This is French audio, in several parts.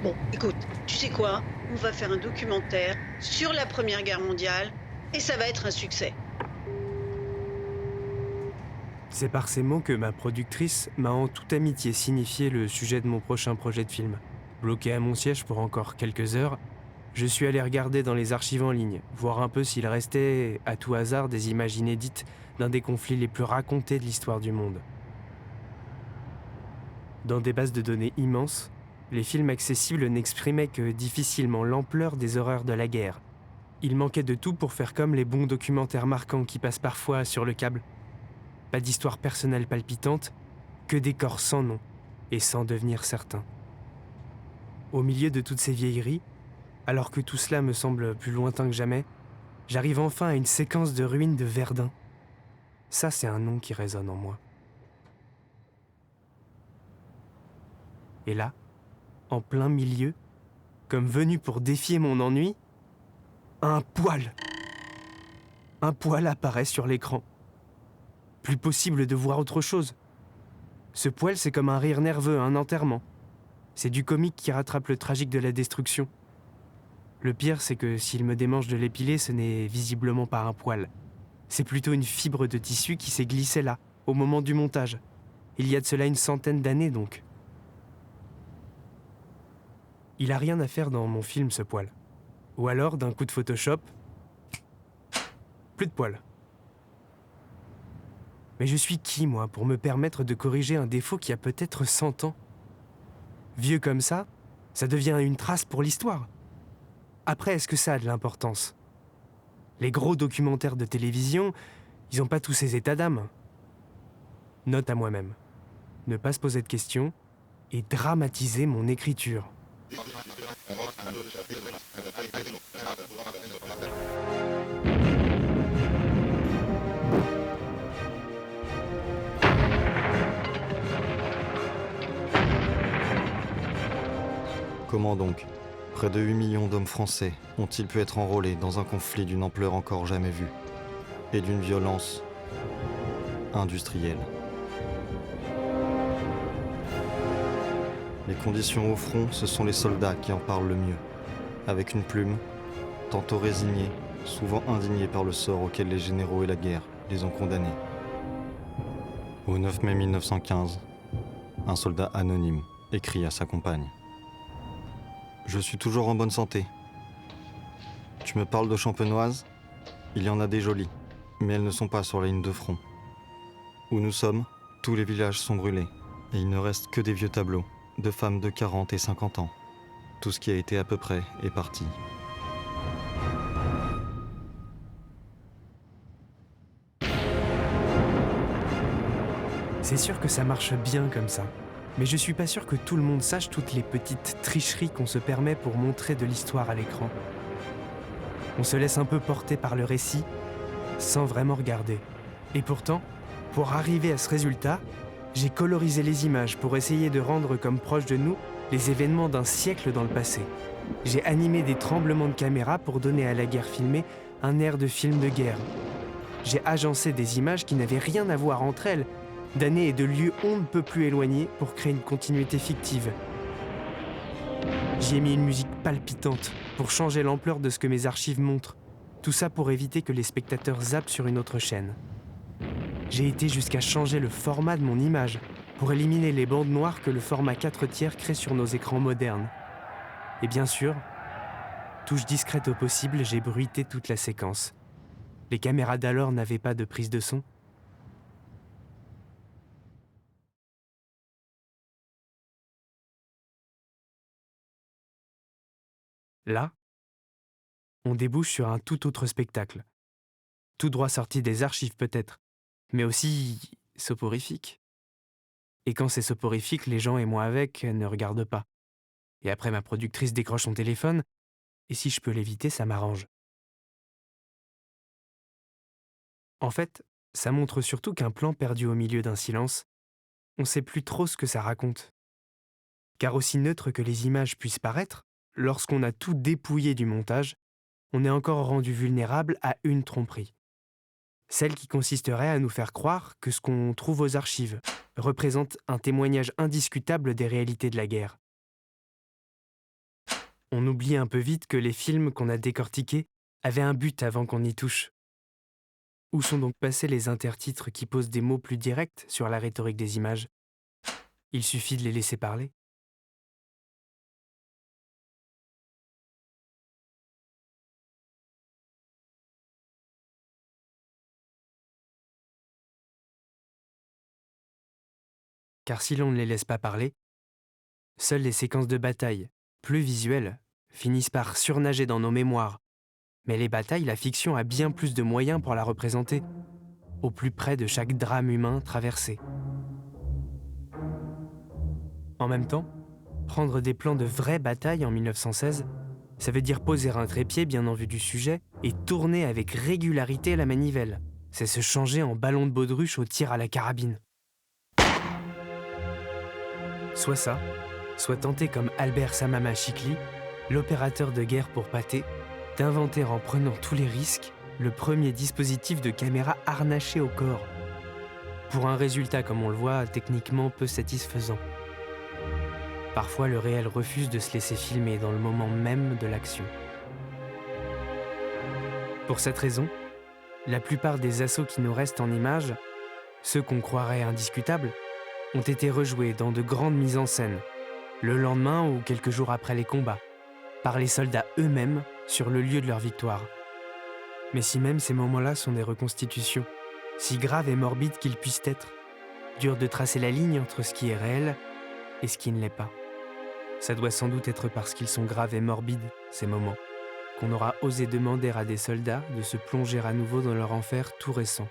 Bon, écoute, tu sais quoi? On va faire un documentaire sur la Première Guerre mondiale et ça va être un succès. C'est par ces mots que ma productrice m'a en toute amitié signifié le sujet de mon prochain projet de film. Bloqué à mon siège pour encore quelques heures, je suis allé regarder dans les archives en ligne, voir un peu s'il restait, à tout hasard, des images inédites d'un des conflits les plus racontés de l'histoire du monde. Dans des bases de données immenses, les films accessibles n'exprimaient que difficilement l'ampleur des horreurs de la guerre. Il manquait de tout pour faire comme les bons documentaires marquants qui passent parfois sur le câble. Pas d'histoire personnelle palpitante, que des corps sans nom et sans devenir certains. Au milieu de toutes ces vieilleries, alors que tout cela me semble plus lointain que jamais, j'arrive enfin à une séquence de ruines de Verdun. Ça, c'est un nom qui résonne en moi. Et là, en plein milieu, comme venu pour défier mon ennui, un poil. Un poil apparaît sur l'écran. Plus possible de voir autre chose. Ce poil, c'est comme un rire nerveux, un enterrement. C'est du comique qui rattrape le tragique de la destruction. Le pire, c'est que s'il me démange de l'épiler, ce n'est visiblement pas un poil. C'est plutôt une fibre de tissu qui s'est glissée là, au moment du montage. Il y a de cela une centaine d'années donc. Il a rien à faire dans mon film, ce poil. Ou alors, d'un coup de Photoshop, plus de poil. Mais je suis qui, moi, pour me permettre de corriger un défaut qui a peut-être 100 ans? Vieux comme ça devient une trace pour l'histoire. Après, est-ce que ça a de l'importance? Les gros documentaires de télévision, ils n'ont pas tous ces états d'âme. Note à moi-même. Ne pas se poser de questions et dramatiser mon écriture. Comment donc? Près de 8 millions d'hommes français ont-ils pu être enrôlés dans un conflit d'une ampleur encore jamais vue et d'une violence industrielle? Les conditions au front, ce sont les soldats qui en parlent le mieux, avec une plume, tantôt résignés, souvent indignés par le sort auquel les généraux et la guerre les ont condamnés. Au 9 mai 1915, un soldat anonyme écrit à sa compagne: Je suis toujours en bonne santé. Tu me parles de champenoise? Il y en a des jolies, mais elles ne sont pas sur la ligne de front. Où nous sommes, tous les villages sont brûlés, et il ne reste que des vieux tableaux, de femmes de 40 et 50 ans. Tout ce qui a été à peu près est parti. C'est sûr que ça marche bien comme ça. Mais je suis pas sûr que tout le monde sache toutes les petites tricheries qu'on se permet pour montrer de l'histoire à l'écran. On se laisse un peu porter par le récit, sans vraiment regarder. Et pourtant, pour arriver à ce résultat, j'ai colorisé les images pour essayer de rendre comme proches de nous les événements d'un siècle dans le passé. J'ai animé des tremblements de caméra pour donner à la guerre filmée un air de film de guerre. J'ai agencé des images qui n'avaient rien à voir entre elles, d'années et de lieux on ne peut plus éloignés pour créer une continuité fictive. J'y ai mis une musique palpitante pour changer l'ampleur de ce que mes archives montrent. Tout ça pour éviter que les spectateurs zappent sur une autre chaîne. J'ai été jusqu'à changer le format de mon image pour éliminer les bandes noires que le format 4/3 crée sur nos écrans modernes. Et bien sûr, touche discrète au possible, j'ai bruité toute la séquence. Les caméras d'alors n'avaient pas de prise de son. Là, on débouche sur un tout autre spectacle. Tout droit sorti des archives peut-être, mais aussi soporifique. Et quand c'est soporifique, les gens et moi avec ne regardent pas. Et après ma productrice décroche son téléphone, et si je peux l'éviter, ça m'arrange. En fait, ça montre surtout qu'un plan perdu au milieu d'un silence, on sait plus trop ce que ça raconte. Car aussi neutre que les images puissent paraître, lorsqu'on a tout dépouillé du montage, on est encore rendu vulnérable à une tromperie. Celle qui consisterait à nous faire croire que ce qu'on trouve aux archives représente un témoignage indiscutable des réalités de la guerre. On oublie un peu vite que les films qu'on a décortiqués avaient un but avant qu'on y touche. Où sont donc passés les intertitres qui posent des mots plus directs sur la rhétorique des images? Il suffit de les laisser parler. Car si l'on ne les laisse pas parler, seules les séquences de bataille, plus visuelles, finissent par surnager dans nos mémoires. Mais les batailles, la fiction a bien plus de moyens pour la représenter, au plus près de chaque drame humain traversé. En même temps, prendre des plans de vraies batailles en 1916, ça veut dire poser un trépied bien en vue du sujet et tourner avec régularité la manivelle. C'est se changer en ballon de baudruche au tir à la carabine. Soit ça, soit tenter comme Albert Samama Chikli, l'opérateur de guerre pour Pathé, d'inventer en prenant tous les risques le premier dispositif de caméra harnaché au corps, pour un résultat, comme on le voit, techniquement peu satisfaisant. Parfois, le réel refuse de se laisser filmer dans le moment même de l'action. Pour cette raison, la plupart des assauts qui nous restent en images, ceux qu'on croirait indiscutables, ont été rejoués dans de grandes mises en scène, le lendemain ou quelques jours après les combats, par les soldats eux-mêmes sur le lieu de leur victoire. Mais si même ces moments-là sont des reconstitutions, si graves et morbides qu'ils puissent être, dur de tracer la ligne entre ce qui est réel et ce qui ne l'est pas. Ça doit sans doute être parce qu'ils sont graves et morbides, ces moments, qu'on aura osé demander à des soldats de se plonger à nouveau dans leur enfer tout récent,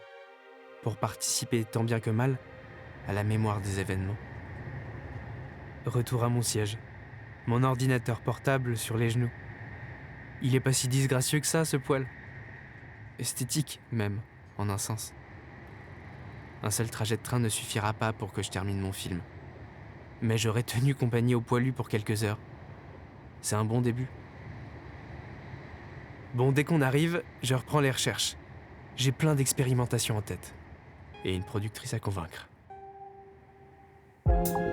pour participer tant bien que mal à la mémoire des événements. Retour à mon siège, mon ordinateur portable sur les genoux. Il est pas si disgracieux que ça, ce poil. Esthétique, même, en un sens. Un seul trajet de train ne suffira pas pour que je termine mon film. Mais j'aurais tenu compagnie au poilu pour quelques heures. C'est un bon début. Bon, dès qu'on arrive, je reprends les recherches. J'ai plein d'expérimentations en tête. Et une productrice à convaincre. Bye.